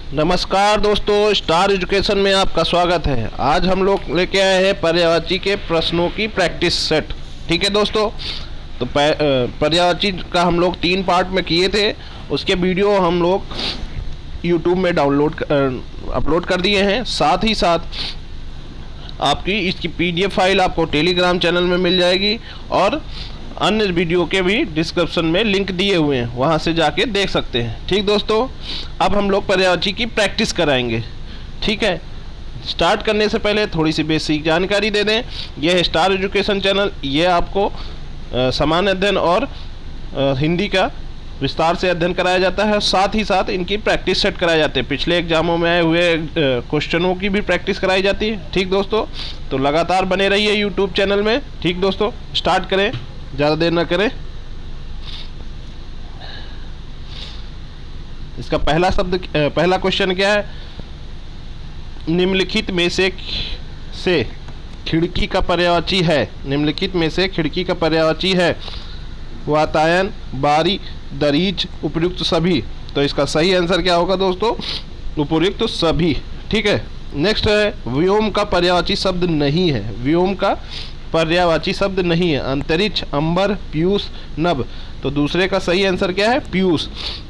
नमस्कार दोस्तों, star education में आपका स्वागत है। आज हम लोग लेके आए हैं पर्यायवाची के प्रश्नों की प्रैक्टिस सेट। ठीक है दोस्तों, तो पर्यायवाची का हम लोग 3 पार्ट में किए थे। उसके वीडियो हम लोग यूट्यूब में अपलोड कर दिए हैं। साथ ही साथ आपकी इसकी PDF फाइल आपको टेलीग्राम चैनल में मिल जाएगी और अन्य वीडियो के भी डिस्क्रिप्शन में लिंक दिए हुए हैं, वहां से जाके देख सकते हैं। ठीक दोस्तों, अब हम लोग पर्यायवाची की प्रैक्टिस कराएंगे। ठीक है, स्टार्ट करने से पहले थोड़ी सी बेसिक जानकारी दे दें। यह है स्टार एजुकेशन चैनल। ये आपको सामान्य अध्ययन और हिंदी का विस्तार से अध्ययन कराया जाता है। साथ ही साथ इनकी प्रैक्टिस सेट कराए जाते हैं। पिछले एग्जामों में आए हुए क्वेश्चनों की भी प्रैक्टिस कराई जाती है। ठीक दोस्तों, तो लगातार बने रहिए यूट्यूब चैनल में। ठीक दोस्तों, स्टार्ट करें, ज़्यादा देर ना करें। इसका पहला क्वेश्चन क्या है? निम्नलिखित में से खिड़की का पर्यायवाची है। निम्नलिखित में से खिड़की का पर्यायवाची है वातायन, बारी, दरीच, उपयुक्त सभी। तो इसका सही आंसर क्या होगा दोस्तों? उपयुक्त सभी। ठीक है, नेक्स्ट है व्योम का पर्यायवाची शब्द नहीं है। व्योम का पर्यायवाची शब्द नहीं है। अंतरिक्ष, अंबर, पीयूष, नभ। तो दूसरे का सही आंसर क्या है? पीयूष।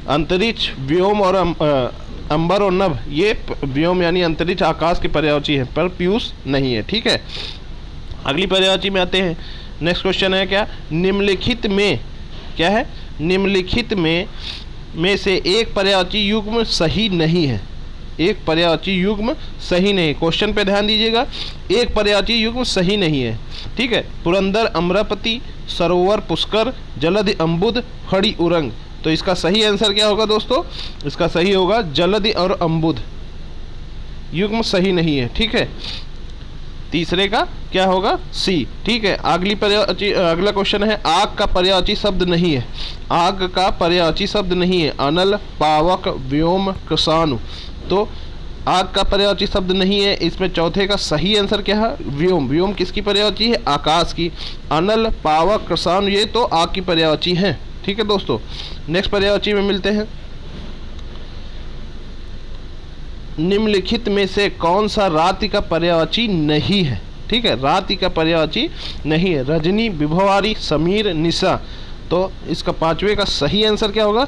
अंतरिक्ष, व्योम और अंबर और नभ, ये व्योम यानी अंतरिक्ष आकाश के पर्यायवाची है, पर पीयूष नहीं है। ठीक है, अगली पर्यायवाची में आते हैं। नेक्स्ट क्वेश्चन है क्या? निम्नलिखित में क्या है? निम्नलिखित में से एक पर्यायवाची युग्म सही नहीं है। एक पर्यायवाची युग्म सही नहीं। क्वेश्चन पे ध्यान दीजिएगा, एक पर्यायवाची युग्म सही नहीं है। ठीक है, पुरंदर, अमरावती, सरोवर, पुष्कर, जलधि, अम्बुद, फड़ी, उरंग। तो इसका सही आंसर क्या होगा दोस्तों? इसका सही होगा जलधि और अम्बुद युग्म सही नहीं है। ठीक है, तीसरे का क्या होगा? सी। ठीक है, अगला क्वेश्चन है आग का पर्यायवाची शब्द नहीं है। आग का पर्यायवाची शब्द नहीं है। अनल, पावक, व्योम, कृषाणु। तो आग का पर्यायवाची शब्द नहीं है। इसमें चौथे का सही आंसर क्या है? व्योम। व्योम किसकी पर्यायवाची है? आकाश की। अनल, पावक, कृषाणु ये तो आग की पर्यायवाची है। ठीक है दोस्तों, नेक्स्ट पर्यायवाची में मिलते हैं। निम्नलिखित में से कौन सा रात्रि का पर्यायवाची नहीं है? ठीक है, रात्रि का पर्यायवाची नहीं है। रजनी, विभवारी, समीर, निशा। तो इसका पांचवे का सही आंसर क्या होगा?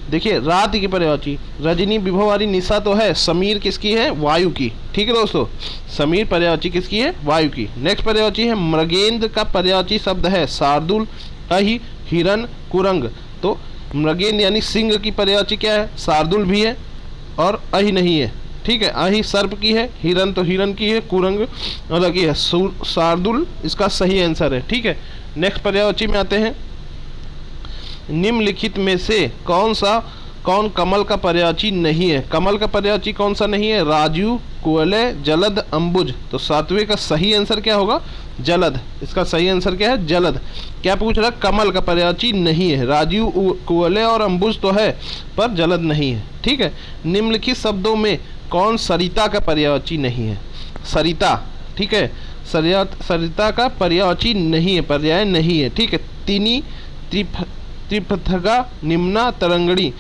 देखिए, रात्रि की पर्यायवाची रजनी, विभवारी, निशा तो है। समीर किसकी है? वायु की। ठीक है दोस्तों, समीर पर्यायवाची किसकी है? वायु की। नेक्स्ट पर्यायवाची है मृगेंद्र का पर्यायवाची शब्द है शार्दुल, अहि, हिरण, कुरंग। तो मृगेंद्र यानी सिंह की पर्यायवाची क्या है? शार्दुल भी है और अहि नहीं है। ठीक है, अहि सर्प की है, हिरण तो हिरण की है, कुरंग अलग ही है। शार्दुल इसका सही आंसर है। ठीक है, नेक्स्ट पर्यायवाची में आते हैं। निम्नलिखित में से कौन कमल का पर्यायवाची नहीं है? कमल का पर्यायवाची कौन सा नहीं है? राजू, कुवलय, जलद, अंबुज। तो सातवें का सही आंसर क्या होगा? जलद। इसका सही आंसर क्या है? जलद। क्या पूछ रहा? कमल का पर्यायवाची नहीं है। राजू, कुवलय और अंबुज तो है, पर जलद नहीं है। ठीक है, निम्नलिखित शब्दों में कौन सरिता का पर्यायवाची नहीं है? सरिता। ठीक है, सरिता का पर्यायवाची नहीं है, पर्याय नहीं है। ठीक है, तिनी, त्रिपथगा, निम्ना, तरंगड़ी।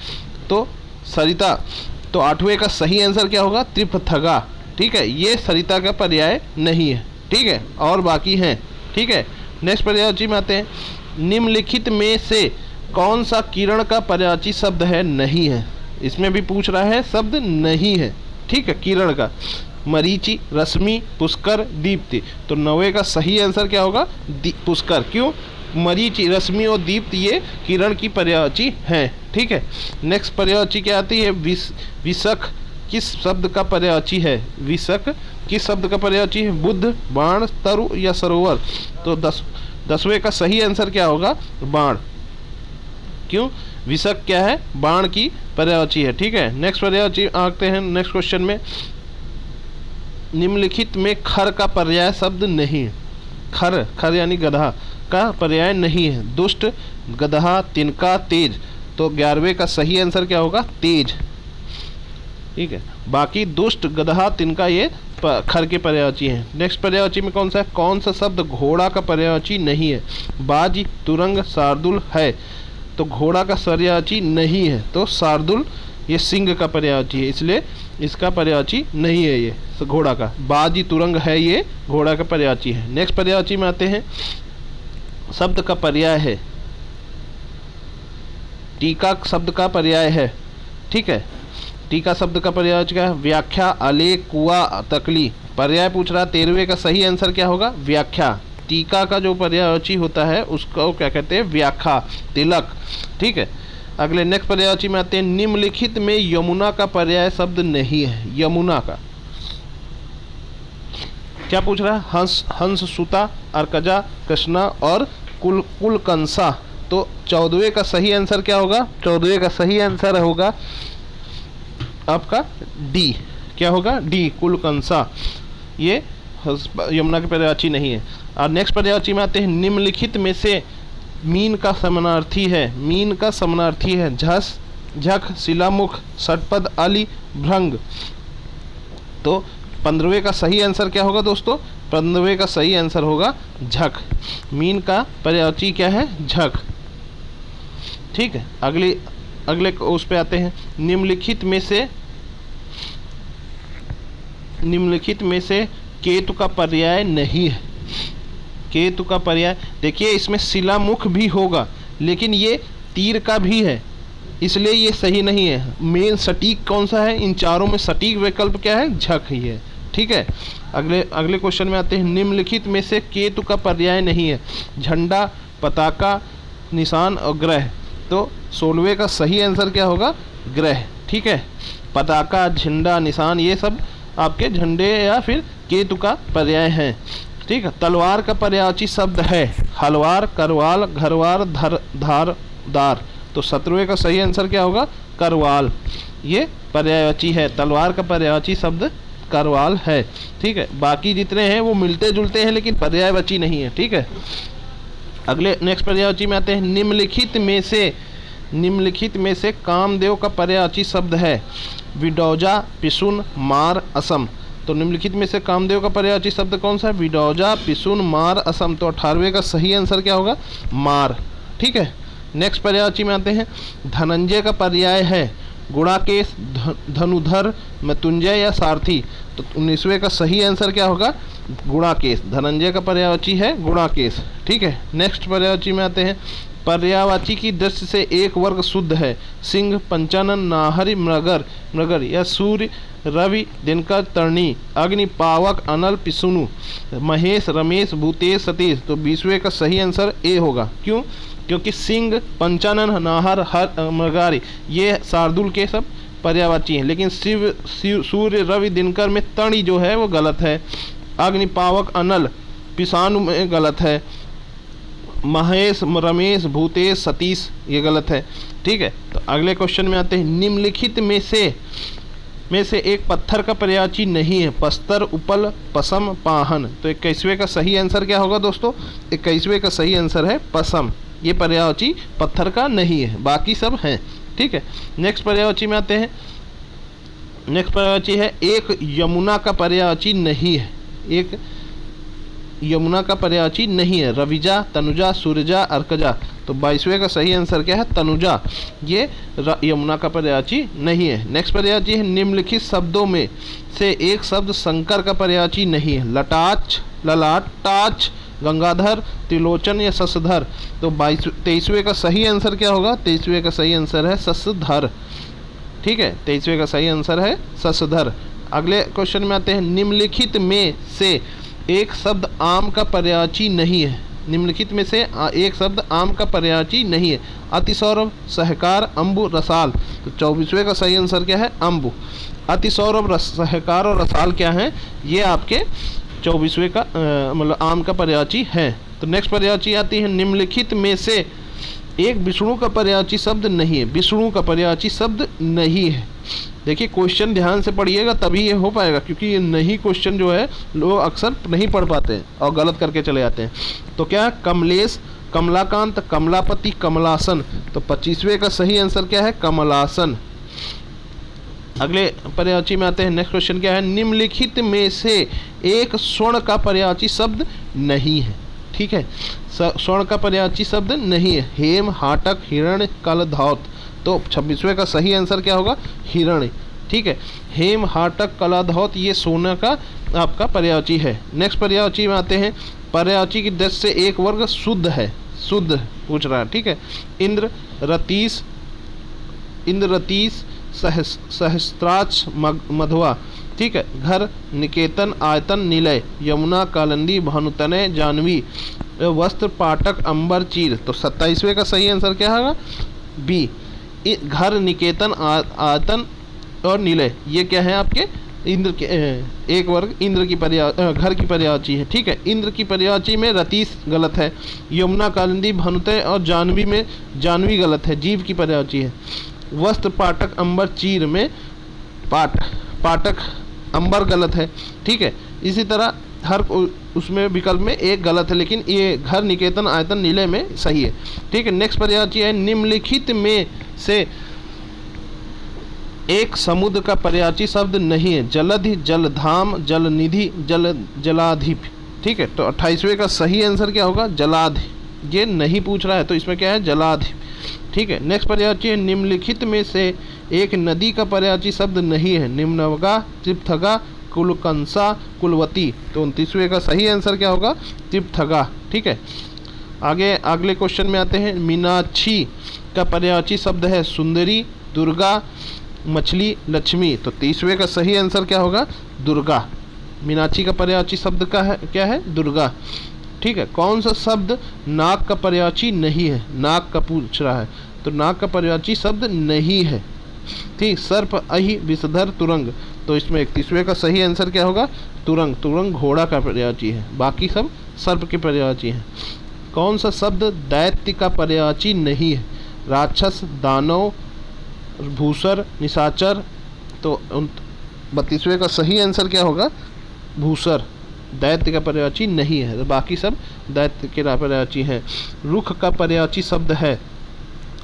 तो सरिता, तो आठवें का सही आंसर क्या होगा? त्रिपथगा। ठीक है, ये सरिता का पर्याय नहीं है। ठीक है, और बाकी हैं। ठीक है, नेक्स्ट पर्यायवाची में आते हैं। निम्नलिखित में से कौन सा किरण का पर्यायवाची शब्द है? नहीं है। इसमें भी पूछ रहा है, शब्द नहीं है। ठीक है, किरण का मरीचि, रश्मि, पुष्कर, दीप्ति। तो 9वें का सही आंसर क्या होगा? पुष्कर। क्यों? मरीचि, रश्मि और दीप्ति ये किरण की पर्यायवाची हैं। ठीक है, नेक्स्ट पर्यायवाची क्या आती है? विशक किस शब्द का पर्यायवाची है? विशक किस शब्द का पर्यायवाची है? बुद्ध, बाण, तरु या सरोवर। तो 10वें का सही आंसर क्या होगा? बाण। क्यों? विशक क्या है? बाण की पर्यायवाची है। ठीक है, नेक्स्ट पर्यायवाची आते हैं नेक्स्ट क्वेश्चन में। निम्नलिखित में खर का पर्याय शब्द नहीं है। खर यानी गधा का पर्याय नहीं है। दुष्ट, गधा, तिनका, तेज। तो 11वें का सही आंसर क्या होगा? तेज। ठीक है, बाकी दुष्ट, गधा, तिनका ये खर के पर्यायवाची हैं। नेक्स्ट पर्यायवाची में कौन सा है? कौन सा शब्द घोड़ा का पर्यायवाची नहीं है? बाज, तुरंग, शार्दुल है। तो घोड़ा का पर्यायवाची नहीं है, तो शार्दुल ये सिंह का पर्यायवाची है, इसलिए इसका पर्यायवाची नहीं है ये घोड़ा का। बाजी तुरंग है, ये घोड़ा का पर्यायवाची है। नेक्स्ट पर्यायवाची में आते हैं, शब्द का पर्याय है, टीका शब्द का पर्याय है। ठीक है, टीका शब्द का पर्यायवाची क्या है? व्याख्या, आलेख, कुआ, तकली। पर्याय पूछ रहा, 13वें का सही आंसर क्या होगा? व्याख्या। टीका का जो पर्यायवाची होता है उसको क्या कहते हैं? व्याख्या, तिलक। ठीक है, अगले नेक्स्ट पर्यायवाची में आते हैं, निम्नलिखित में यमुना का पर्याय शब्द नहीं है। यमुना का क्या पूछ रहा है? हंस, हंस सुता, अर्कजा, कृष्णा और कुलकंसा। तो 14वें का सही आंसर क्या होगा? 14वें का सही आंसर होगा आपका डी। क्या होगा? डी, कुलकंसा। ये यमुना के पर्यायवाची नहीं है। और नेक्स्ट पर्यायवाची में आते हैं, निम्नलिखित में से मीन का समानार्थी है। मीन का समानार्थी है झस, झक, शिलामुख, षटपद, आली, भृंग। तो 15वें का सही आंसर क्या होगा दोस्तों? 15वें का सही आंसर होगा झक। मीन का पर्यायवाची क्या है? झक। ठीक है, अगले उस पे आते हैं, निम्नलिखित में से केतु का पर्याय नहीं है। केतु का पर्याय देखिए, इसमें शिलामुख भी होगा लेकिन ये तीर का भी है, इसलिए ये सही नहीं है। मेन सटीक कौन सा है? इन चारों में सटीक विकल्प क्या है? झक ही है। ठीक है, अगले क्वेश्चन में आते हैं, निम्नलिखित में से केतु का पर्याय नहीं है। झंडा, पताका, निशान और ग्रह। तो 16वें का सही आंसर क्या होगा? ग्रह। ठीक है, पताका, झंडा, निशान ये सब आपके झंडे या फिर केतु का पर्याय हैं। ठीक है, तलवार का पर्यायवाची शब्द है हलवार, करवाल, घरवार, धार, दार। तो 17वें का सही आंसर क्या होगा? करवाल। ये पर्यायवाची है, तलवार का पर्यायवाची शब्द करवाल है। ठीक है, बाकी जितने हैं वो मिलते जुलते हैं लेकिन पर्यायवाची नहीं है। ठीक है, अगले नेक्स्ट पर्यायवाची में आते हैं, निम्नलिखित में से कामदेव का पर्यायवाची शब्द है विडौजा, पिसुन, मार, असम। तो निम्नलिखित में से कामदेव का पर्यायवाची शब्द कौन सा है? विडौजा, पिसुन, मार, असम। तो 18वें का सही आंसर क्या होगा? मार। ठीक है, नेक्स्ट पर्यायवाची में आते हैं, धनंजय का पर्याय है गुणाकेश, धनुधर, मृत्युंजय या सारथी। तो 19वें का सही आंसर क्या होगा? गुणाकेश। धनंजय का पर्यायवाची है गुणाकेश। ठीक है, नेक्स्ट पर्यायवाची में आते हैं, पर्यायवाची की दृष्टि से एक वर्ग शुद्ध है। सिंह, पंचानन, नाहरी, मृगर या सूर्य, रवि, दिनकर, तरणी, अग्नि, पावक, अनल, पिसुनु, महेश, रमेश, भूतेश, सतीश। तो 20वें का सही आंसर ए होगा। क्यों? क्योंकि सिंह, पंचानन, नाहर, मृगारी ये शार्दुल के सब पर्यायवाची हैं, लेकिन शिव, सूर्य, रवि, दिनकर में तणी जो है वो गलत है। अग्नि, पावक, अनल, पिसानु में गलत है। महेश, रमेश, भूतेश, सतीश ये गलत है। ठीक है, तो अगले क्वेश्चन में आते हैं, निम्नलिखित में से एक पत्थर का पर्यायवाची नहीं है। पस्तर, उपल, पसम, पाहन। तो 21वें का सही आंसर क्या होगा दोस्तों? 21वें का सही आंसर है पसम। ये पर्यायवाची पत्थर का नहीं है, बाकी सब हैं। ठीक है, नेक्स्ट पर्यायवाची में आते हैं, नेक्स्ट पर्यायवाची है, एक यमुना का पर्यायवाची नहीं है। एक यमुना का पर्यायवाची नहीं है। रविजा, तनुजा, सूरजा, अर्कजा। तो 22वें का सही आंसर क्या है? तनुजा। ये यमुना का पर्यायवाची नहीं है। नेक्स्ट पर्यायवाची है, निम्नलिखित शब्दों में से एक शब्द शंकर का पर्यायवाची नहीं है। लटाच, ललाट, टाच, गंगाधर, त्रिलोचन या शशधर। तो 23वें का सही आंसर क्या होगा? 23वें का सही आंसर है शशधर। ठीक है, 23वें का सही आंसर है शशधर। अगले क्वेश्चन में आते हैं, निम्नलिखित में से एक शब्द आम का पर्यायवाची नहीं है। निम्नलिखित में से एक शब्द आम का पर्यायवाची नहीं है। अतिसौरभ, सहकार, अम्बु, रसाल। तो 24वें का सही आंसर क्या है? अम्बु। अतिसौरभ, सहकार और रसाल क्या है? ये आपके 24वें का मतलब आम का पर्यायवाची है। तो नेक्स्ट पर्यायवाची आती है, निम्नलिखित में से एक विष्णु का पर्यायवाची शब्द नहीं है। विष्णु का पर्यायवाची शब्द नहीं है। देखिए क्वेश्चन ध्यान से पढ़िएगा तभी ये हो पाएगा, क्योंकि ये नहीं क्वेश्चन जो है लोग अक्सर नहीं पढ़ पाते हैं और गलत करके चले जाते हैं। तो क्या? कमलेश, कमलाकांत, कमलापति, कमलासन। तो 25वें का सही आंसर क्या है? कमलासन। अगले पर्यायवाची में आते हैं, नेक्स्ट क्वेश्चन क्या है? निम्नलिखित में से एक स्वर्ण का पर्यायवाची शब्द नहीं है। ठीक है, स्वर्ण का पर्यायवाची शब्द नहीं है। हेम, हाटक, हिरण्य, कलधौत। तो 26वें का सही आंसर क्या होगा? हिरण्य। ठीक है, हेम, हाटक, कलाधौत ये सोना का आपका पर्यायवाची है। नेक्स्ट पर्यायवाची में आते हैं। पर्यायवाची की 10 से एक वर्ग शुद्ध है, शुद्ध पूछ रहा है। ठीक है, इंद्र, रतीश, इंद्ररतीश, सहस्त्राक्ष, मधवा। ठीक है, घर, निकेतन, आयतन, निलय, यमुना, कालिंदी, भानुतनय, जाह्नवी, वस्त्र, पाटक, अंबर, चीर। तो 27वें का सही आंसर क्या होगा? बी, घर, निकेतन, आयतन और निलय ये क्या है आपके? इंद्र के एक वर्ग इंद्र की घर की पर्यायवाची है। ठीक है, इंद्र की पर्यायवाची में रतीश गलत है, यमुना, कालिंदी, भानुतय और जाह्नवी में जाह्नवी गलत है, जीव की पर्यायवाची है। वस्त्र, पाटक, अंबर, चीर में पाटक, अंबर गलत है। ठीक है, इसी तरह हर उसमें विकल्प में एक गलत है, लेकिन ये घर, निकेतन, आयतन, निलय में सही है। ठीक है, नेक्स्ट पर्यायवाची है। निम्नलिखित में से एक समुद्र का पर्यायवाची शब्द नहीं है। जलधि, जलधाम, जलनिधि, जलाधिप। ठीक है, तो 28वें का सही आंसर क्या होगा? जलाधि। ये नहीं पूछ रहा है तो इसमें क्या है? जलाधि। ठीक है, नेक्स्ट पर्यायवाची है। निम्नलिखित में से एक नदी का पर्यायवाची शब्द नहीं है। निम्नवगा, त्रिपथगा, कुलकंसा, कुलवती। तो 29वें का सही आंसर क्या होगा? त्रिपथगा। ठीक है, आगे अगले क्वेश्चन में आते हैं। मीनाक्षी का पर्यायवाची शब्द है सुंदरी, दुर्गा, मछली, लक्ष्मी। तो 30वें का सही आंसर क्या होगा? दुर्गा। मीनाक्षी का पर्यायवाची शब्द का है क्या है? दुर्गा। ठीक है, कौन सा शब्द नाग का पर्यायवाची नहीं है? नाग का पूछ रहा है, तो नाग का पर्यायवाची शब्द नहीं है। ठीक, सर्प, अहि, विषधर, तुरंग। तो इसमें 31वें का सही आंसर क्या होगा? तुरंग। तुरंग घोड़ा का पर्यायवाची है, बाकी सब सर्प के पर्यायवाची हैं। कौन सा शब्द दैत्य का पर्यायवाची नहीं है? राक्षस, दानव, भूसर, निशाचर। तो 32वें का सही आंसर क्या होगा? भूसर। दैत्य का पर्यायवाची नहीं है, तो बाकी सब दैत्य के पर्यायवाची हैं। रुख का पर्यायवाची शब्द है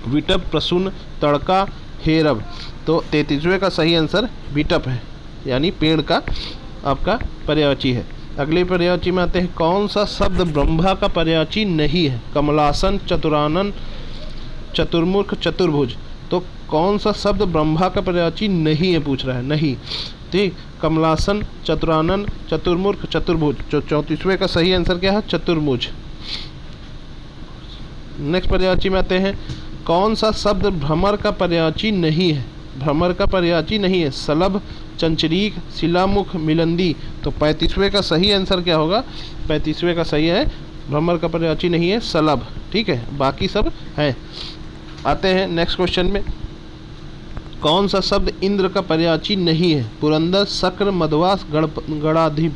विटप, प्रसून, तड़का, हेरब। तो 33वें का सही आंसर विटप है, यानी पेड़ का आपका पर्यायवाची है। अगले पर्यायवाची में आते हैं। कौन सा शब्द ब्रह्मा का पर्यायवाची नहीं है? कमलासन, चतुरानन, चतुर्मुख, चतुर्भुज। तो कौन सा शब्द ब्रह्मा का पर्यायवाची नहीं है पूछ रहा है? नहीं। ठीक, कमलासन, चतुरानन, चतुर्मुख, चतुर्भुज। 34वें का सही आंसर क्या है? चतुर्भुज। नेक्स्ट पर्यायवाची में आते हैं। कौन सा शब्द भ्रमर का पर्यायवाची नहीं है? भ्रमर का पर्यायवाची नहीं है। सलभ, चंचरीक, शिलामुख, मिलंदी। तो 35वें का सही आंसर क्या होगा? 35वें का सही है, भ्रमर का पर्यायवाची नहीं है, सलभ। ठीक है, बाकी सब है। आते हैं नेक्स्ट क्वेश्चन में। कौन सा शब्द इंद्र का पर्यायवाची नहीं है? पुरंदर, शक्र, मधवास, गणाधिप।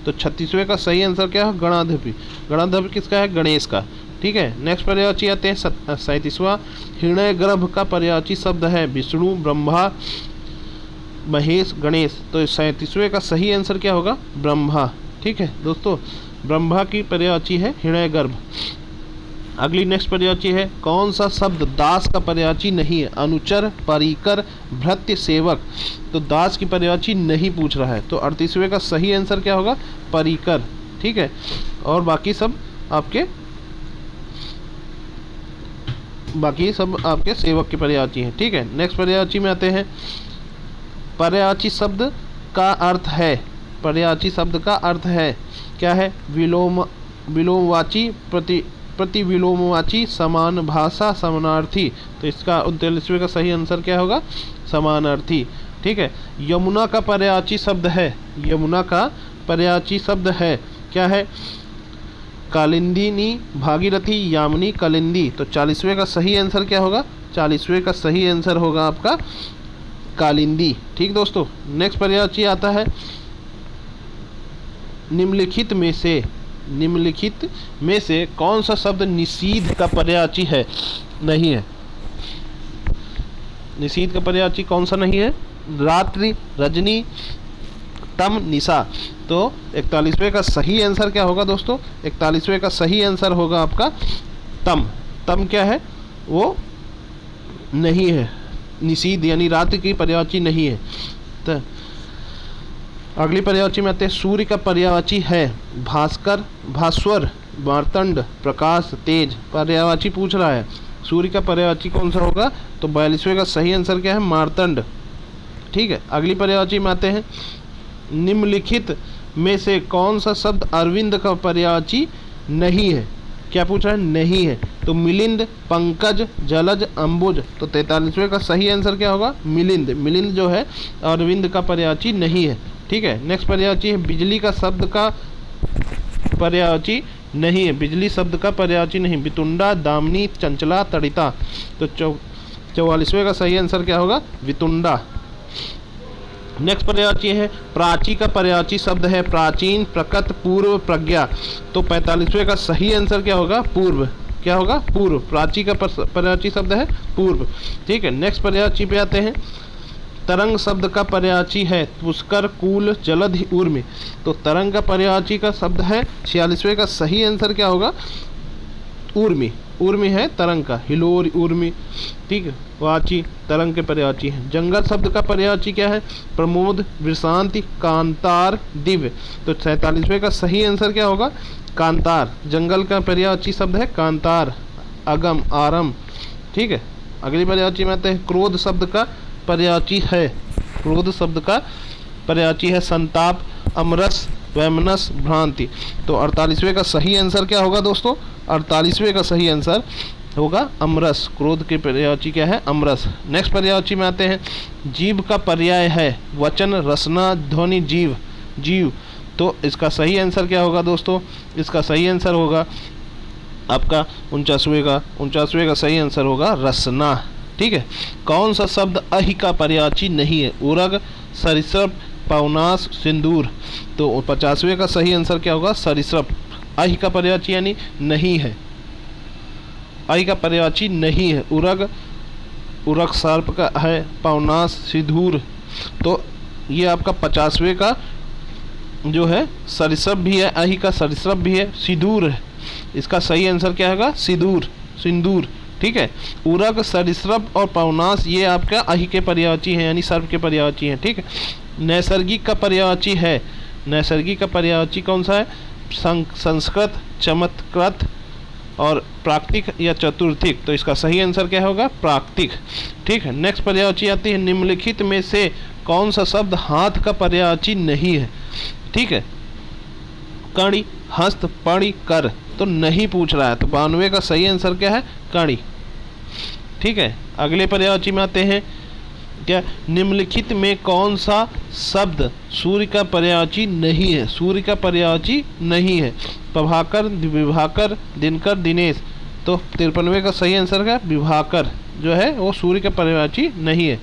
तो 36वें का सही आंसर क्या है? गणाधिपि। गणाधिपि किसका है? गणेश का। ठीक है, नेक्स्ट पर्यायवाची आते हैं 37वां। हिरण्यगर्भ का पर्यायवाची शब्द है विष्णु, ब्रह्मा, महेश, गणेश। तो 37वें का सही आंसर क्या होगा? ब्रह्मा। ठीक है दोस्तों, ब्रह्मा की पर्यायवाची है हिरण्यगर्भ। अगली नेक्स्ट पर्यायवाची है। कौन सा शब्द दास का पर्यायवाची नहीं है? अनुचर, परिकर, भृत्य, सेवक। तो दास की पर्यायवाची नहीं पूछ रहा है, तो 38वें का सही आंसर क्या होगा? परिकर। ठीक है, और बाकी सब आपके सेवक की पर्यायवाची है। ठीक है, नेक्स्ट पर्यायवाची में आते हैं। पर्यायवाची शब्द का अर्थ है, पर्यायवाची शब्द का अर्थ है क्या है? विलोमवाची, प्रतिविलोमवाची, समान भाषा, समानार्थी। तो इसका 39वें का सही आंसर क्या होगा? समानार्थी। ठीक है, यमुना का पर्यायवाची शब्द है, यमुना का पर्यायवाची शब्द है क्या है? कालिंदिनी, भागीरथी, यामिनी, कालिंदी। तो 40वें का सही आंसर क्या होगा? 40वें का सही आंसर होगा आपका कालिंदी। ठीक दोस्तों, नेक्स्ट पर्यायवाची आता है। निम्नलिखित में से कौन सा शब्द निषीध का पर्यायवाची है? नहीं है। निषीध का पर्यायवाची कौन सा नहीं है? रात्रि, रजनी, तम, निशा। तो 41वें का सही आंसर क्या होगा दोस्तों? 41वें का सही आंसर होगा आपका तम। तम क्या है? वो नहीं है, निषीध यानी रात्रि की पर्यायवाची नहीं है। तो अगली पर्यायवाची में आते हैं। सूर्य का पर्यायवाची है भास्कर, भास्वर, मार्तंड, प्रकाश, तेज। पर्यायवाची पूछ रहा है। सूर्य का पर्यायवाची कौन सा होगा? तो 42वें का सही आंसर क्या है? मार्तंड। ठीक है, अगली पर्यायवाची में आते हैं। निम्नलिखित में से कौन सा शब्द अरविंद का पर्यायवाची नहीं है? क्या पूछ रहा है? नहीं है। तो मिलिंद, पंकज, जलज, अंबुज। तो 43वें का सही आंसर क्या होगा? मिलिंद। मिलिंद जो है अरविंद का पर्यायवाची नहीं है। ठीक है, नेक्स्ट पर्यायवाची है बिजली का शब्द का पर्यायवाची नहीं है। बिजली शब्द का पर्यायवाची नहीं। वितुंडा, दामिनी, चंचला, तड़िता। तो 44वें का सही आंसर क्या होगा? वितुंडा। नेक्स्ट पर्यायवाची है प्राची का पर्यायवाची शब्द है प्राचीन, प्रकट, पूर्व, प्रज्ञा। तो 45वें का सही आंसर क्या होगा? पूर्व। क्या होगा? पूर्व। प्राची का पर्यायवाची शब्द है पूर्व। ठीक है, नेक्स्ट पर्यायवाची पे आते हैं। तरंग शब्द का पर्यायवाची है पुष्कर, कूल, जलधि, ऊर्मी। तो तरंग का पर्यायवाची का शब्द है 46वें का सही आंसर क्या होगा? ऊर्मी। ऊर्मी है तरंग का, हिलोर, ऊर्मी। ठीक है, वाची तरंग के पर्यायवाची है। जंगल शब्द का पर्यायवाची क्या है? प्रमोद, विशांति, कांतार, दिव्य। तो 47वें का सही आंसर क्या होगा? कांतार। जंगल का पर्यायवाची शब्द है कांतार, अगम, आरम। ठीक है, अगली पर्यायवाची में आते हैं। क्रोध शब्द का पर्यायवाची है, क्रोध शब्द का पर्यायवाची है संताप, अमरस, वैमनस, भ्रांति। तो 48वें का सही आंसर क्या होगा दोस्तों? 48वें का सही आंसर होगा अमरस। क्रोध के पर्यायवाची क्या है? अमरस। नेक्स्ट पर्यायवाची में आते हैं। जीव का पर्याय है वचन, रसना, ध्वनि, जीव। जीव। तो इसका सही आंसर क्या होगा दोस्तों? इसका सही आंसर होगा आपका 49वें का सही आंसर होगा रसना। ठीक है, कौन सा शब्द अहि का पर्यायवाची नहीं है? उरग, सरिसृप, पवनास, सिंदूर। तो 50वें का सही आंसर क्या होगा? सरिसृप। अहि का पर्यायवाची यानी नहीं है, अहि का पर्यायवाची नहीं है। उरग, उरग सर्प का है, पवनास, सिंदूर। तो ये आपका 50वें का जो है सरिसृप भी है, अहि का सरिसृप भी है, सिंदूर है। इसका सही आंसर क्या होगा? सिंदूर, सिंदूर। ठीक है, उरग, सरिसृप और पवनास ये आपका अहि के पर्यायवाची हैं, यानी सर्प के पर्यायवाची हैं। ठीक है, नैसर्गिक का पर्यायवाची है। नैसर्गिक का पर्यायवाची कौन सा है? संस्कृत, चमत्कृत और प्राकृतिक या चतुर्थिक। तो इसका सही आंसर क्या होगा? प्राकृतिक। ठीक है, नेक्स्ट पर्यायवाची आती है। निम्नलिखित में से कौन सा शब्द हाथ का पर्यायवाची नहीं है? ठीक है, कणी, हस्त, पणि, कर। तो नहीं पूछ रहा है, तो 92वें का सही आंसर क्या है? कणी। ठीक है, अगले पर्यायवाची में आते हैं। क्या निम्नलिखित में कौन सा शब्द सूर्य का पर्यायवाची नहीं है? सूर्य का पर्यायवाची नहीं है। प्रभाकर, विभाकर, दिनकर, दिनेश। तो 53वें का सही आंसर है विभाकर जो है वो सूर्य का पर्यायवाची नहीं है।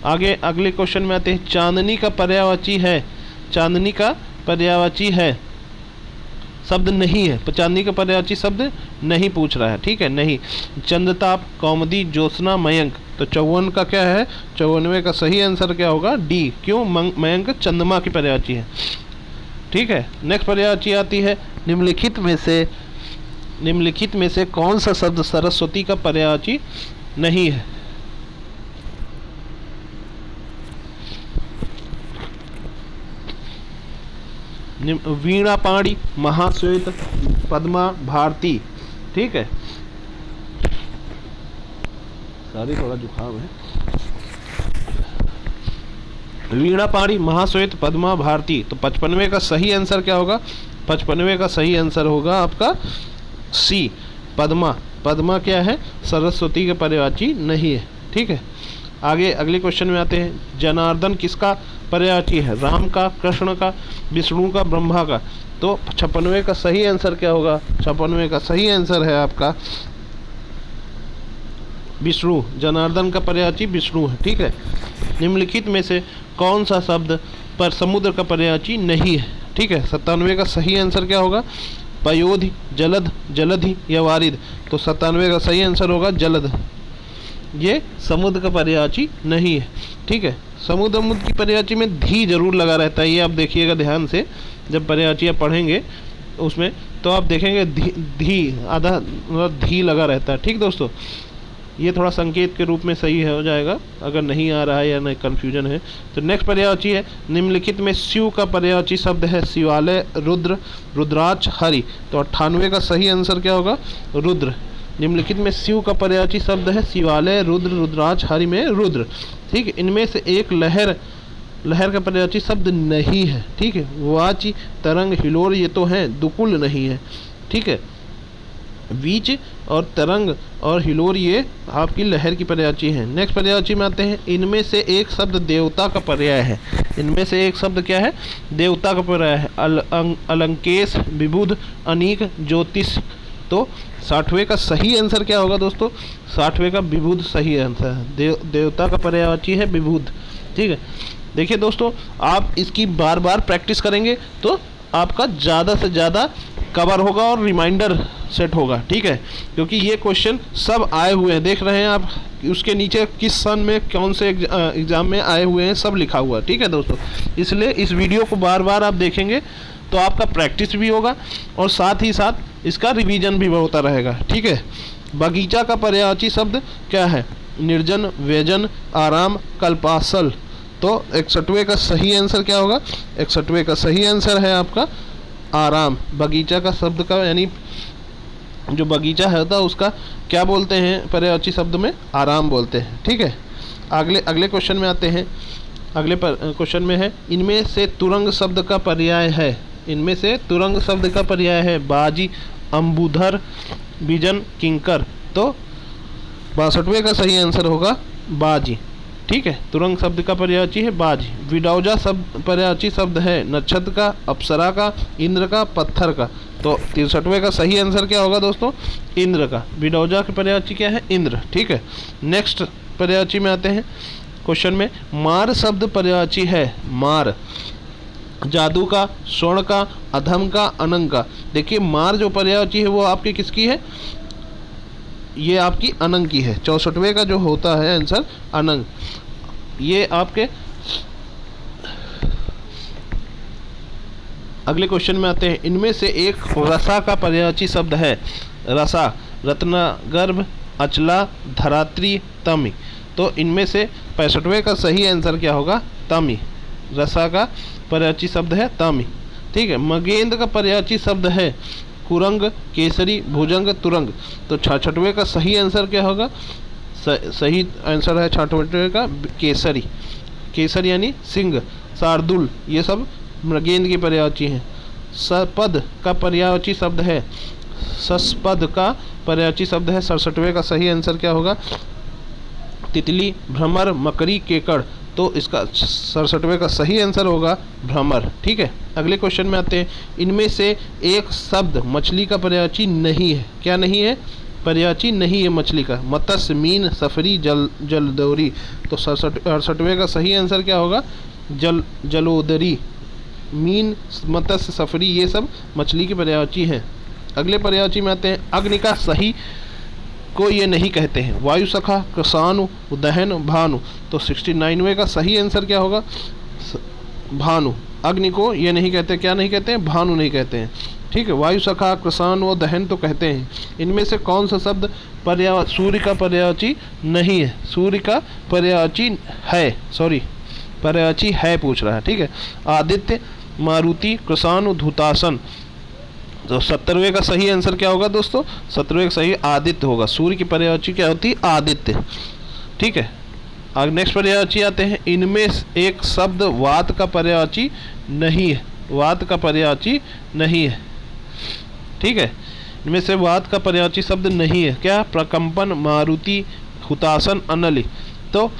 आगे अगले क्वेश्चन में आते हैं। चांदनी का पर्यायवाची है, चांदनी का पर्यायवाची है शब्द नहीं है। चांदनी का पर्यायवाची शब्द नहीं पूछ रहा है। ठीक है, नहीं। चंद्रताप, कौमुदी, ज्योत्सना, मयंक। तो 54 का क्या है? 54वें का सही आंसर क्या होगा? डी। क्यों? मयंक चंद्रमा की पर्यायवाची है। ठीक है, नेक्स्ट पर्यायवाची आती है। निम्नलिखित में से कौन सा शब्द सरस्वती का पर्यायवाची नहीं है? वीणा, पाणी, महाश्वेत, पद्मा, भारती। ठीक है, सारी थोड़ा जुकाम है। वीणा, पाणी, महाश्वेत, पद्मा, भारती। तो 55वें का सही आंसर क्या होगा? 55वें का सही आंसर होगा आपका सी, पद्मा। पद्मा क्या है? सरस्वती के पर्यायवाची नहीं है। ठीक है, आगे अगले क्वेश्चन में आते हैं। जनार्दन किसका पर्यायवाची है? राम का, कृष्ण का, विष्णु का, ब्रह्मा का। तो 56वें का सही आंसर क्या होगा? 56वें का सही आंसर है आपका विष्णु। जनार्दन का पर्यायवाची विष्णु है। ठीक है, निम्नलिखित में से कौन सा शब्द पर समुद्र का पर्यायवाची नहीं है? ठीक है, 97वें का सही आंसर क्या होगा? पयोधि, जलद, जलधि या वारिद। तो 97वें का सही आंसर होगा जलद। ये समुद्र का पर्यायवाची नहीं है। ठीक है, समुद्र की पर्यायवाची में धी जरूर लगा रहता है। ये आप देखिएगा ध्यान से, जब पर्यायवाची आप पढ़ेंगे उसमें तो आप देखेंगे धी आधा धी लगा रहता है। ठीक दोस्तों, ये थोड़ा संकेत के रूप में सही हो जाएगा अगर नहीं आ रहा है या नहीं कन्फ्यूजन है। तो नेक्स्ट पर्यायवाची है। निम्नलिखित में शिव का पर्यायवाची शब्द है शिवालय, रुद्र, रुद्राक्ष, हरि। तो 98वें का सही आंसर क्या होगा? रुद्र। निम्नलिखित में शिव का पर्यायवाची शब्द है शिवालय, रुद्र, रुद्राक्ष, हरि में रुद्र। ठीक है, इनमें से एक लहर, लहर का पर्यायवाची शब्द नहीं है। ठीक है, वाची, तरंग, हिलोर ये तो हैं, दुकुल नहीं है। ठीक है, बीच और तरंग और हिलोर ये आपकी लहर की पर्यायवाची है। नेक्स्ट पर्यायवाची में आते हैं, इनमें से एक शब्द देवता का पर्याय है। इनमें से एक शब्द क्या है? देवता का पर्याय है। अलंकेश, विबुध, अनीक, ज्योतिष। तो 60वें का सही आंसर क्या होगा दोस्तों? 60वें का विबुध सही आंसर है। देवता का पर्यायवाची है विबुध। ठीक है, देखिए दोस्तों, आप इसकी बार बार प्रैक्टिस करेंगे तो आपका ज़्यादा से ज़्यादा कवर होगा और रिमाइंडर सेट होगा। ठीक है, क्योंकि ये क्वेश्चन सब आए हुए हैं, देख रहे हैं आप उसके नीचे किस सन में कौन से एग्ज़ाम में आए हुए हैं, सब लिखा हुआ है। ठीक है दोस्तों, इसलिए इस वीडियो को बार बार आप देखेंगे तो आपका प्रैक्टिस भी होगा और साथ ही साथ इसका रिवीजन भी होता रहेगा। ठीक है, बगीचा का पर्यायवाची शब्द क्या है? निर्जन, व्यजन, आराम, कल्पासल। तो 61वें का सही आंसर क्या होगा? 61वें का सही आंसर है आपका आराम। बगीचा का शब्द का यानी जो बगीचा है होता उसका क्या बोलते हैं पर्यायवाची शब्द में? आराम बोलते हैं। ठीक है, अगले क्वेश्चन में आते हैं। अगले क्वेश्चन में है, इनमें से तुरंग शब्द का पर्याय है। इनमें से तुरंग शब्द का पर्याय है बाजी, अंबुधर, बिजन, किंकर। तो 62वें का सही आंसर होगा बाजी। ठीक है, तुरंग शब्द का पर्यायवाची है बाजी। विडौजा शब्द पर्यायवाची शब्द है नक्षत्र का, अप्सरा का, इंद्र का, पत्थर का। तो 63वें का सही आंसर क्या होगा दोस्तों? इंद्र का। विडौजा की पर्यायवाची क्या है? इंद्र। ठीक है, नेक्स्ट पर्यायवाची में आते हैं। क्वेश्चन में मार शब्द पर्यायवाची है मार, जादू का, स्वर्ण का, अधम का, अनंग का। देखिए, मार जो पर्यायवाची है वो आपकी किसकी है? ये आपकी अनंग की है। 64वें का जो होता है आंसर अनंग। ये आपके अगले क्वेश्चन में आते हैं। इनमें से एक रसा का पर्यायवाची शब्द है रसा, रत्नगर्भ, अचला, धरात्री, तमी। तो इनमें से 65वें का सही आंसर क्या होगा? तमी। रसा का पर्यायवाची शब्द है तमी। ठीक है, मगेंद्र का पर्यायवाची शब्द है कुरंग, केसरी, भुजंग, तुरंग। तो 66वें का सही आंसर क्या होगा? सही आंसर है 66वें का केसरी। केसरी यानी सिंह, शार्दुल, ये सब मृगेंद्र की पर्यायवाची हैं। सपद का पर्यायवाची शब्द है सस्पद का पर्यायवाची शब्द है 67वें का सही आंसर क्या होगा? तितली, भ्रमर, मकड़ी, केकड़। तो इसका 67वें का सही आंसर होगा भ्रमर। ठीक है, अगले क्वेश्चन में आते हैं। इनमें से एक शब्द मछली का पर्यायवाची नहीं है। क्या नहीं है? पर्यायवाची नहीं है मछली का। मत्स्य, मीन, सफरी, जलदौरी। तो 68वें का सही आंसर क्या होगा? जलोदरी। मीन, मत्स्य, सफरी ये सब मछली की पर्यायवाची हैं। अगले पर्यायवाची में आते हैं। अग्नि का सही को ये नहीं कहते हैं। वायु सखा, कृषाणु, दहन, भानु। तो 69वें का सही आंसर क्या होगा? भानु। अग्नि को ये नहीं कहते। क्या नहीं कहते हैं? भानु नहीं कहते हैं। ठीक है, वायु सखा, कृषाणु और दहन तो कहते हैं। इनमें से कौन सा शब्द सूर्य का पर्यायवाची नहीं है? सूर्य का पर्यायवाची है, सॉरी पर्यायवाची है पूछ रहा है। ठीक है, आदित्य, मारुति, कृषाणु, धुतासन। तो 70वें का सही आंसर क्या होगा दोस्तों? 70वें का सही आदित्य होगा। सूर्य की पर्यायवाची क्या होती है? आदित्य। ठीक है, आगे नेक्स्ट पर्यायवाची आते हैं। इनमें एक शब्द वात का पर्यायवाची नहीं है। वात का पर्यायवाची नहीं है। ठीक है, इनमें से वात का पर्यायवाची शब्द नहीं है। क्या? प्रकंपन, मारुति, हुतासन, अनली। तो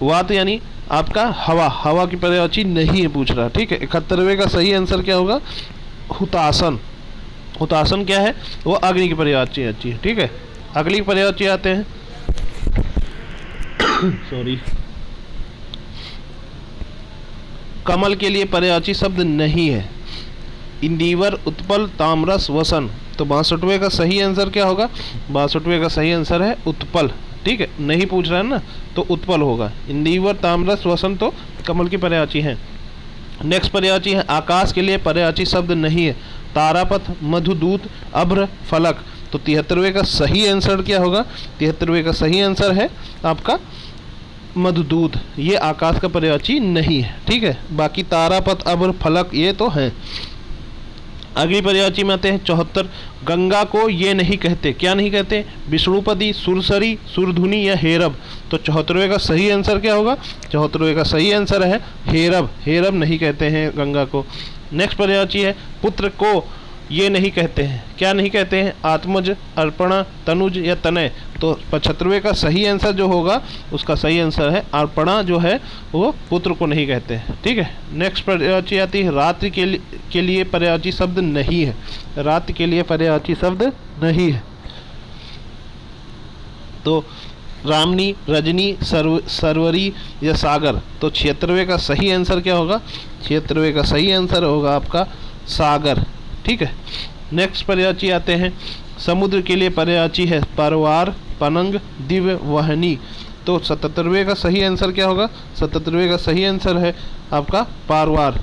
वात यानी आपका हवा, हवा की पर्यायवाची नहीं है पूछ रहा। ठीक है, 71वें का सही आंसर क्या होगा? हुतासन। हुतासन क्या है? वो अग्नि की पर्यायवाची है। ठीक है, अगली पर्यायवाची आते हैं। सॉरी, कमल के लिए पर्यायवाची शब्द नहीं है। इंदिवर, उत्पल, तामरस, वसन। तो 62वें का सही आंसर क्या होगा? 62वें का सही आंसर है उत्पल। ठीक है, नहीं पूछ रहा है ना, तो उत्पल होगा। इंदिवर, तामरस, वसन तो कमल की पर्यायवाची हैं। नेक्स्ट पर्यायवाची है आकाश के लिए पर्यायवाची शब्द नहीं है। तारापथ, मधुदूत, अभ्र, फलक। तो 73वें का सही आंसर क्या होगा? 73वें का सही आंसर है आपका मधुदूत। ये आकाश का पर्यायवाची नहीं है। ठीक है, बाकी तारापथ, अभ्र, फलक ये तो हैं। अगली पर्यायवाची में आते हैं 74। गंगा को ये नहीं कहते, क्या नहीं कहते? विष्णुपदी, सुरसरी, सुरधुनी या हेरब। तो 74वें का सही आंसर क्या होगा? 74वें का सही आंसर है हेरब। हेरब नहीं कहते हैं गंगा को। नेक्स्ट पर्यायवाची है पुत्र को ये नहीं कहते हैं, क्या नहीं कहते हैं? आत्मज, अर्पणा, तनुज या तनय। तो 75वें का सही आंसर जो होगा उसका सही आंसर है अर्पणा, जो है वो पुत्र को नहीं कहते हैं। ठीक है। नेक्स्ट पर्यायवाची आती है रात्रि के लिए पर्यायवाची शब्द नहीं है। रात्रि के लिए पर्यायवाची शब्द नहीं है। तो रामनी, रजनी, सरवरी या सागर। तो 76वें का सही आंसर क्या होगा? 76वें का सही आंसर होगा आपका सागर। ठीक है। नेक्स्ट पर्यायवाची आते हैं समुद्र के लिए पर्यायवाची है परवार, पनंग, दिव्य, वहनी। तो 77वें का सही आंसर क्या होगा? 77वें का सही आंसर है आपका पारवार।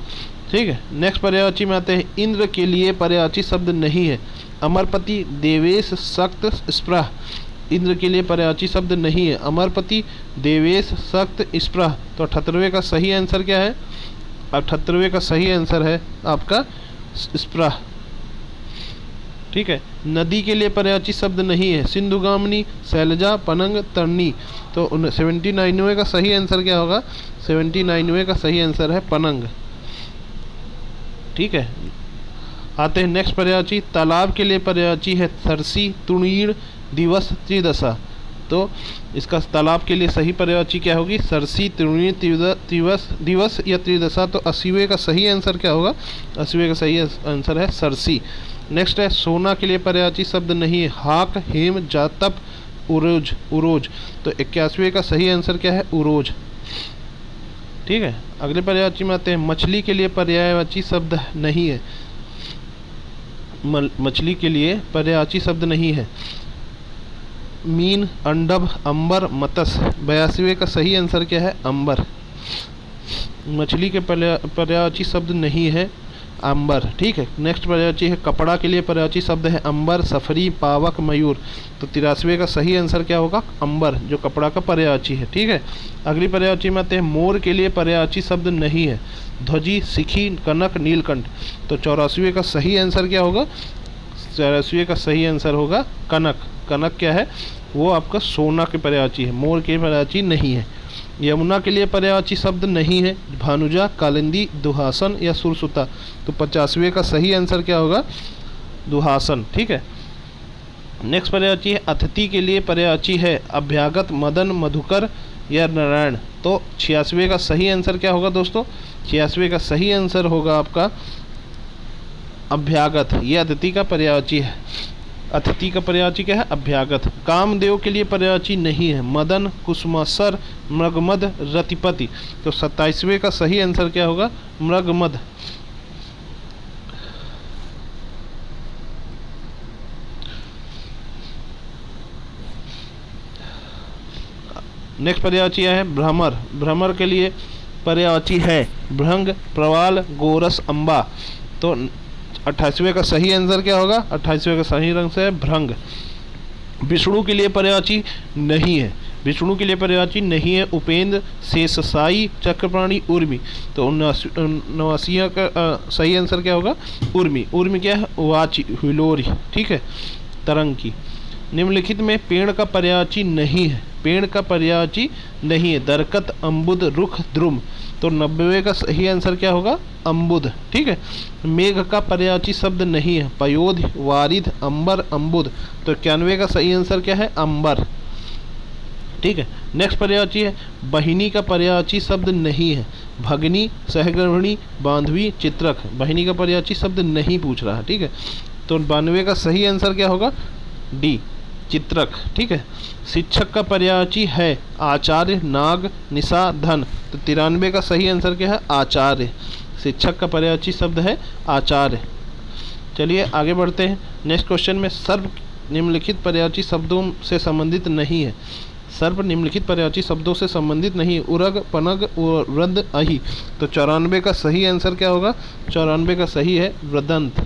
ठीक है। नेक्स्ट पर्यायवाची में आते हैं इंद्र के लिए पर्यायवाची शब्द नहीं है। अमरपति, देवेश, सक्त, स्प्रह। इंद्र के लिए पर्यायवाची शब्द नहीं है। अमरपति, देवेश, सक्त, स्प्रह। तो 78वें का सही आंसर क्या है? 78वें का सही आंसर है आपका स्प्रह। ठीक है। नदी के लिए पर्यायवाची शब्द नहीं है। सिंधुगामिनी, शैलजा, पनंग, तरनी। तो 79वें का सही आंसर क्या होगा? 79वें का सही आंसर है पनंग। ठीक है। आते हैं नेक्स्ट पर्यायवाची तालाब के लिए पर्यायवाची है सरसी, तुणीर, दिवस, त्रिदशा। तो इसका तालाब के लिए सही पर्यायवाची क्या होगी? सरसी, तुणीर, दिवस या त्रिदशा। तो 80वें का सही आंसर क्या होगा? 80वें का सही आंसर है सरसी। नेक्स्ट है सोना के लिए पर्यायवाची शब्द नहीं है। हाक, हेम, जातप, उरोज, उरोज। तो 81वें का सही आंसर क्या है? उरोज। ठीक है। अगले पर्यायवाची में आते हैं मछली के लिए पर्यायवाची शब्द नहीं है। मछली के लिए पर्यायवाची शब्द नहीं है। मीन, अंडब, अंबर, मत्स्य। 82वें का सही आंसर क्या है? अंबर। मछली के पर्यायवाची शब्द नहीं है अंबर। ठीक है। नेक्स्ट पर्यायवाची है कपड़ा के लिए पर्यायवाची शब्द है अंबर, सफरी, पावक, मयूर। तो 83वें का सही आंसर क्या होगा? अंबर, जो कपड़ा का पर्यायवाची है। ठीक है। अगली पर्यायवाची में आते हैं मोर के लिए पर्यायवाची शब्द नहीं है। ध्वजी, सिखी, कनक, नीलकंठ। तो 84वें का सही आंसर क्या होगा? 84वें का सही आंसर होगा कनक। कनक क्या है? वो आपका सोना के पर्यायवाची है, मोर के पर्यायवाची नहीं है। यमुना के लिए पर्यायवाची शब्द नहीं है। भानुजा, कालिंदी, दुहासन या सुरसुता। तो 50वें का सही आंसर क्या होगा? दुहासन। ठीक है। नेक्स्ट पर्यायवाची है अतिथि के लिए पर्यायवाची है अभ्यागत, मदन, मधुकर या नारायण। तो 86वें का सही आंसर क्या होगा दोस्तों? 86वें का सही आंसर होगा आपका अभ्यागत। ये अतिथि का पर्यायवाची है। अतिथि का पर्यायवाची क्या है? अभ्यागत। कामदेव के लिए पर्यायवाची नहीं है। मदन, कुसुमासर, मृगमद, रतिपति। तो 27वें का सही आंसर क्या होगा? मृगमद। नेक्स्ट पर्यायवाची है भ्रमर। भ्रमर के लिए पर्यायवाची है भृंग, प्रवाल, गोरस, अम्बा। तो 28वें का सही आंसर क्या होगा? 28वें का सही रंग से है भृंग। विष्णु के लिए पर्यायवाची नहीं है। विष्णु के लिए पर्यायवाची नहीं है उपेंद्र, शेषशायी, चक्रपाणी, उर्मी। तो 79 का सही आंसर क्या होगा? उर्मी। उर्मी क्या है? वाची, हिलोरी। ठीक है। तरंगी। निम्नलिखित में पेड़ का पर्यायवाची नहीं है। पेड़ का पर्यायवाची नहीं है। दरकत, अम्बुद, रुख, द्रुम। तो 90वें का सही आंसर क्या होगा? अम्बुद। ठीक है। मेघ का पर्यायवाची शब्द नहीं है। पयोध, वारिध, अंबर, अम्बुद। तो 91वें का सही आंसर क्या है? अंबर। ठीक है। नेक्स्ट पर्यायवाची है बहिनी का पर्यायवाची शब्द नहीं है। भगनी, सहगर्भिणी, बांधवी, चित्रक। बहिनी का पर्यायवाची शब्द नहीं पूछ रहा है। ठीक है। तो 92वें का सही आंसर क्या होगा? डी, चित्रक। ठीक है। शिक्षक का पर्यायवाची है आचार्य, नाग, निशा, धन। तो 93 का सही आंसर क्या है? आचार्य। शिक्षक का पर्यायवाची शब्द है आचार्य। चलिए आगे बढ़ते हैं। नेक्स्ट क्वेश्चन में सर्प निम्नलिखित पर्यायवाची शब्दों से संबंधित नहीं है। सर्प निम्नलिखित पर्यायवाची शब्दों से संबंधित नहीं। उरग, पनग, वृद्ध, अहि। तो 94 का सही आंसर क्या होगा? 94 का सही है वृदंत।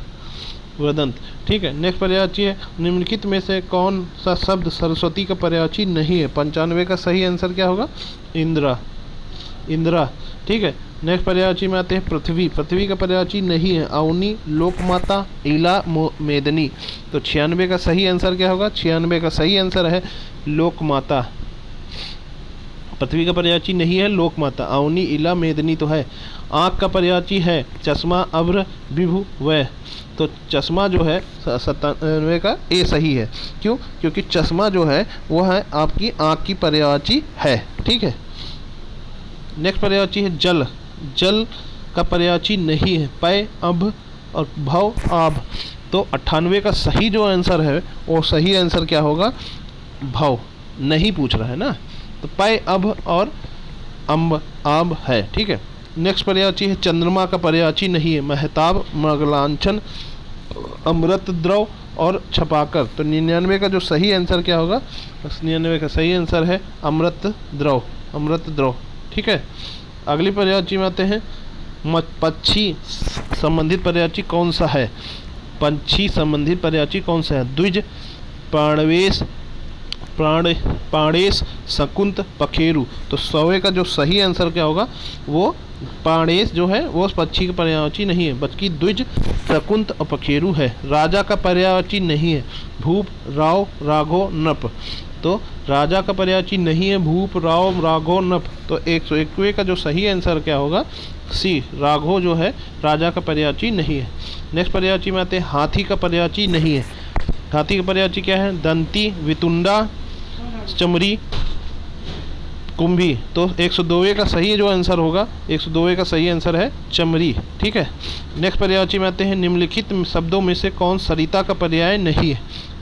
वृदंत। ठीक है। नेक्स्ट पर्यायवाची है निम्नलिखित में से कौन सा शब्द सरस्वती का पर्यायवाची नहीं है? 95 का सही आंसर क्या होगा? इंद्रा। इंद्रा। ठीक है। नेक्स्ट पर्यायवाची में आते हैं पृथ्वी। पृथ्वी का पर्यायवाची नहीं है अवनी, लोकमाता, इला, मेदनी। तो 96 का सही आंसर क्या होगा? 96 का सही आंसर है लोकमाता। पृथ्वी का पर्यायवाची नहीं है लोकमाता, अवनी, इला, मेदनी तो है। आँख का पर्यायवाची है चश्मा, अभ्र, विभु, वह। तो चश्मा जो है 97 का ए सही है। क्यों? क्योंकि चश्मा जो है वह है आपकी आँख की पर्यायवाची है। ठीक है। नेक्स्ट पर्यायवाची है जल। जल का पर्यायवाची नहीं है पय, अभ और भव, आभ। तो 98 का सही जो आंसर है वो सही आंसर क्या होगा? भव। नहीं पूछ रहा है ना, तो पय, अभ और अम्ब, आब है। ठीक है। नेक्स्ट पर्यायवाची है चंद्रमा का पर्यायवाची नहीं है महताब, मगलांछन, अमृत द्रव और छपाकर। तो 99 का जो सही आंसर क्या होगा? 99 का सही आंसर है अमृत द्रव, अमृत द्रव। ठीक है। अगली पर्यायवाची में आते हैं पक्षी संबंधित पर्यायवाची कौन सा है? पंछी संबंधित पर्यायवाची कौन सा है? द्विज, प्राणवेश, प्राणेश, शकुंत, पखेरु। तो 100 का जो सही आंसर क्या होगा? वो प्राणेश जो है वो पक्षी का पर्यायवाची नहीं है, बल्कि द्विज, शकुंत और पखेरु है। राजा का पर्यायवाची नहीं है भूप, राव, राघव, नप। तो राजा का पर्यायवाची नहीं है भूप, राव, राघव, नप। तो 101 का जो सही आंसर क्या होगा? सी, राघव जो है राजा का पर्यायवाची नहीं है। नेक्स्ट पर्यायवाची में आते हैं हाथी का पर्यायवाची नहीं है। हाथी का पर्यायवाची क्या है? दंती, वितुंडा, चमरी, कुंभी। तो 102 का सही जो आंसर होगा, 102 का सही आंसर है चमरी। ठीक है। नेक्स्ट पर्यायवाची में आते हैं निम्नलिखित शब्दों में से कौन सरिता का पर्याय नहीं है?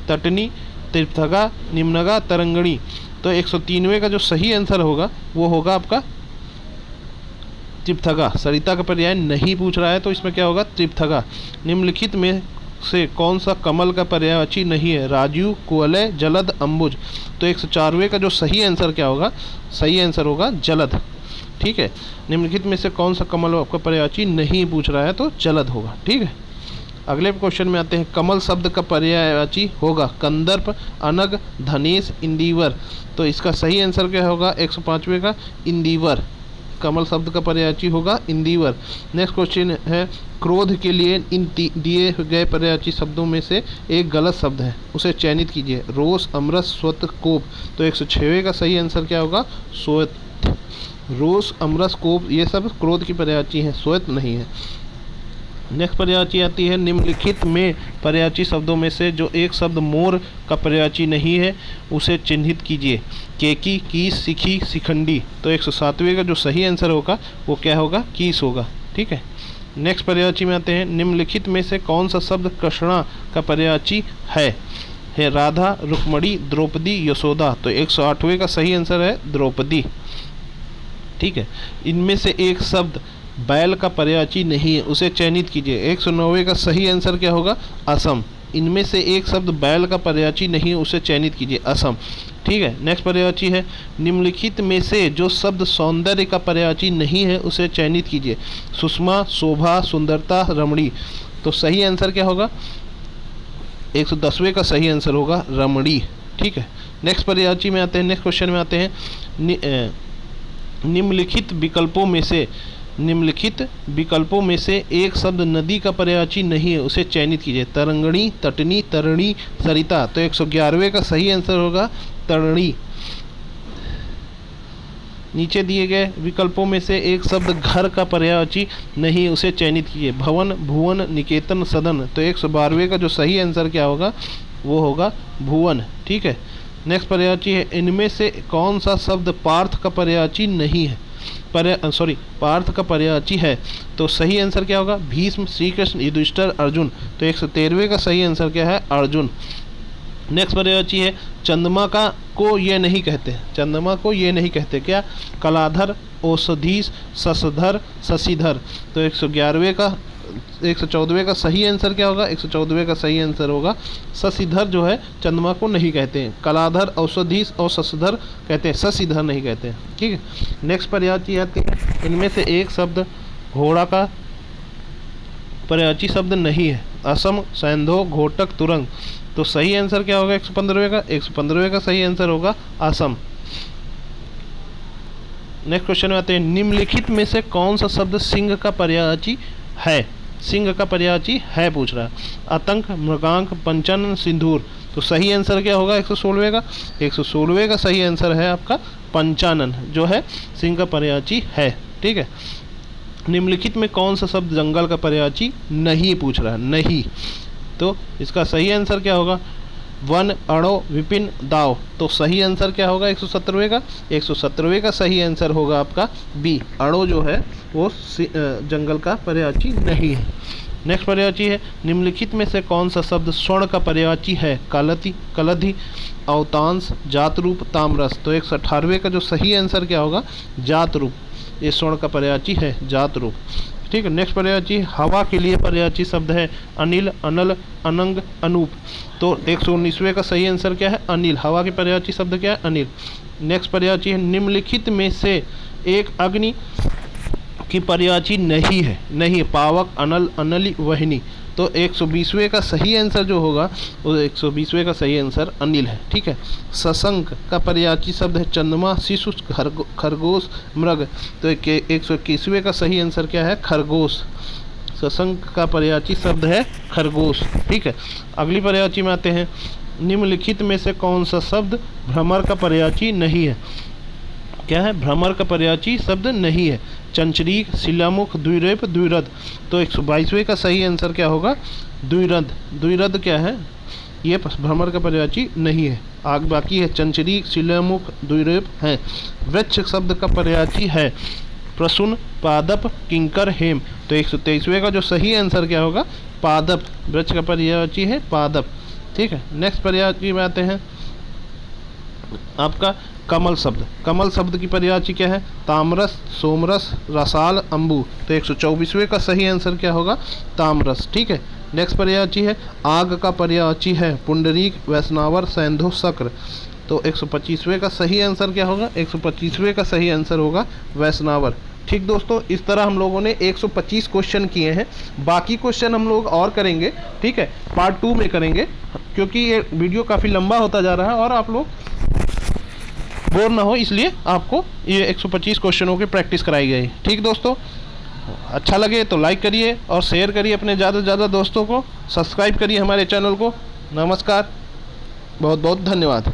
तटनी, त्रिपथगा, निम्नगा, तरंगणी। तो 103 का जो सही आंसर होगा वो होगा आपका त्रिपथगा। सरिता का पर्याय नहीं पूछ रहा है, तो इसमें क्या होगा? त्रिपथगा। निम्नलिखित में से कौन सा कमल का पर्यायवाची नहीं है? राजू, कुवलय, जलद, अंबुज। तो 104 का जो सही आंसर क्या होगा? सही आंसर होगा जलद। ठीक है। निम्नलिखित में से कौन सा कमल का पर्यायवाची नहीं पूछ रहा है, तो जलद होगा। ठीक है। अगले क्वेश्चन में आते हैं कमल शब्द का पर्यायवाची होगा कंदर्प, अनग, धनेश, इंदिवर। तो इसका सही आंसर क्या होगा? 105 का इंदिवर। कमल शब्द का पर्यायवाची होगा इंदिवर। नेक्स्ट क्वेश्चन है क्रोध के लिए इन दिए गए पर्यायवाची शब्दों में से एक गलत शब्द है, उसे चयनित कीजिए। रोष, अमरस, स्वत, कोप। तो 106 का सही आंसर क्या होगा? स्वत। रोष, अमरस, कोप ये सब क्रोध की पर्यायवाची हैं, स्वत नहीं है। नेक्स्ट पर्यायवाची आती है निम्नलिखित में पर्यायवाची शब्दों में से जो एक शब्द मोर का पर्यायवाची नहीं है उसे चिन्हित कीजिए। केकी, कीस, सिखी, शिखंडी। तो 107 का जो सही आंसर होगा वो क्या होगा? कीस होगा। ठीक है। नेक्स्ट पर्यायवाची में आते हैं निम्नलिखित में से कौन सा शब्द कृष्णा का पर्यायवाची है? राधा, रुक्मणी, द्रौपदी, यशोदा। तो 108 का सही आंसर है द्रौपदी। ठीक है। इनमें से एक शब्द बैल का पर्यायवाची नहीं है, उसे चयनित कीजिए। 109 का सही आंसर क्या होगा? असम। इनमें से एक शब्द बैल का पर्यायवाची नहीं है, उसे चयनित कीजिए। असम। ठीक है। नेक्स्ट पर्यायवाची है निम्नलिखित में से जो शब्द सौंदर्य का पर्यायवाची नहीं है उसे चयनित कीजिए। सुषमा, शोभा, सुंदरता, रमणी। तो सही आंसर क्या होगा? 110 का सही आंसर होगा रमणी। ठीक है। नेक्स्ट पर्यायवाची में आते हैं, नेक्स्ट क्वेश्चन में आते हैं निम्नलिखित विकल्पों में से एक शब्द नदी का पर्यायवाची नहीं है, उसे चयनित कीजिए। तरंगणी, तटनी, तरणी, सरिता। तो 111 का सही आंसर होगा तरणी। नीचे दिए गए विकल्पों में से एक शब्द घर का पर्यायवाची नहीं, उसे चयनित कीजिए। भवन, भुवन, निकेतन, सदन। तो 112 का जो सही आंसर क्या होगा? वो होगा भुवन। ठीक है। नेक्स्ट पर्यायवाची है इनमें से कौन सा शब्द पार्थ का पर्यायवाची नहीं है? पार्थ का पर्यायवाची है। तो सही आंसर क्या होगा? भीष्म, श्री कृष्ण, युधिष्ठिर, अर्जुन। तो 113 का सही आंसर क्या है? अर्जुन। नेक्स्ट पर्यायवाची है चंद्रमा को ये नहीं कहते। चंद्रमा को ये नहीं कहते क्या? कलाधर, औषधीश, शशधर, शशिधर। तो 114 का सही आंसर क्या होगा? 114 का सही आंसर होगा शशिधर जो है चंद्रमा को नहीं कहते हैं। कलाधर, औषधीश और शशधर कहते हैं, शशिधर नहीं कहते हैं। ठीक है। नेक्स्ट पर्यायवाची आती है इनमें से एक शब्द घोड़ा का पर्यायवाची शब्द नहीं है। असम, सैंधो, घोटक, तुरंग। तो सही आंसर क्या होगा? 115 का 115 का सही आंसर होगा असम। नेक्स्ट क्वेश्चन में आते हैं, निम्नलिखित में से कौन सा शब्द सिंह का पर्यायवाची है? सिंह का पर्यायवाची है पूछ रहा है। आतंक, मृगांक, पंचानन, सिंदूर। तो सही आंसर क्या होगा 116वें का? 116वें का सही आंसर है आपका पंचानन, जो है सिंह का पर्यायवाची है। ठीक है। निम्नलिखित में कौन सा शब्द जंगल का पर्यायवाची नहीं पूछ रहा है? नहीं। तो इसका सही आंसर क्या होगा? वन, अणो, विपिन, दाव। तो सही आंसर क्या होगा 117वें का? 117वें का सही आंसर होगा आपका बी, अणो जो है वो जंगल का पर्यायवाची नहीं है। नेक्स्ट पर्यायवाची है, निम्नलिखित में से कौन सा शब्द स्वर्ण का पर्यायवाची है? कालति, कलधि, अवतांश, जात रूप, ताम्रस। तो 118वें का जो सही आंसर क्या होगा? जात रूप। ये स्वर्ण का पर्यायवाची है, जात रूप। ठीक है। नेक्स्ट पर्यायवाची, हवा के लिए पर्यायवाची शब्द है अनिल, अनल, अनंग, अनूप। तो 119वें का सही आंसर क्या है? अनिल। हवा के पर्यायवाची शब्द क्या है? अनिल। नेक्स्ट पर्यायवाची है, निम्नलिखित में से एक अग्नि की पर्यायवाची नहीं है। नहीं, पावक, अनल, अनली, वहिनी। तो 120वें का सही आंसर जो होगा वो 120वें का सही आंसर अनिल है। ठीक है। सशंक का पर्यायवाची शब्द है चंद्रमा, शिशु, खरगोश, मृग। तो 121वें का सही आंसर क्या है? खरगोश। सशंक का पर्यायवाची शब्द है खरगोश। ठीक है। अगली पर्यायवाची में आते हैं, निम्नलिखित में से कौन सा शब्द भ्रमर का पर्यायवाची नहीं है? क्या है? भ्रमर का पर्यायवाची शब्द नहीं है। चंचरीक, शिलामुख, द्विरेप, द्विरद। तो 122वें का सही आंसर क्या होगा? द्विरद। द्विरद क्या है? ये भ्रमर का पर्यायवाची नहीं है। आगे बाकी है चंचरीक, शिलामुख, द्विरेप है। वृक्ष शब्द का पर्यायवाची है प्रसून, पादप, किंकर, हेम। तो 123वें का जो सही आंसर क्या होगा? पादप। वृक्ष का पर्यायवाची है पादप। ठीक है। नेक्स्ट पर्यायवाची में आते हैं आपका कमल शब्द। कमल शब्द की पर्यायवाची क्या है? तामरस, सोमरस, रसाल, अम्बू। तो 124वें का सही आंसर क्या होगा? तामरस। ठीक है। नेक्स्ट पर्यायवाची है आग का पर्यायवाची है पुंडरीक, वैष्णवर, सैंधो, शक्र। तो 125वें का सही आंसर क्या होगा? 125वें का सही आंसर होगा वैष्णवर। ठीक दोस्तों, इस तरह हम लोगों ने 125 क्वेश्चन किए हैं। बाकी क्वेश्चन हम लोग और करेंगे। ठीक है, पार्ट 2 में करेंगे, क्योंकि ये वीडियो काफ़ी लंबा होता जा रहा है और आप लोग बोर ना हो, इसलिए आपको ये 125 क्वेश्चनों की प्रैक्टिस कराई गई। ठीक दोस्तों, अच्छा लगे तो लाइक करिए और शेयर करिए अपने ज़्यादा से ज़्यादा दोस्तों को। सब्सक्राइब करिए हमारे चैनल को। नमस्कार, बहुत बहुत धन्यवाद।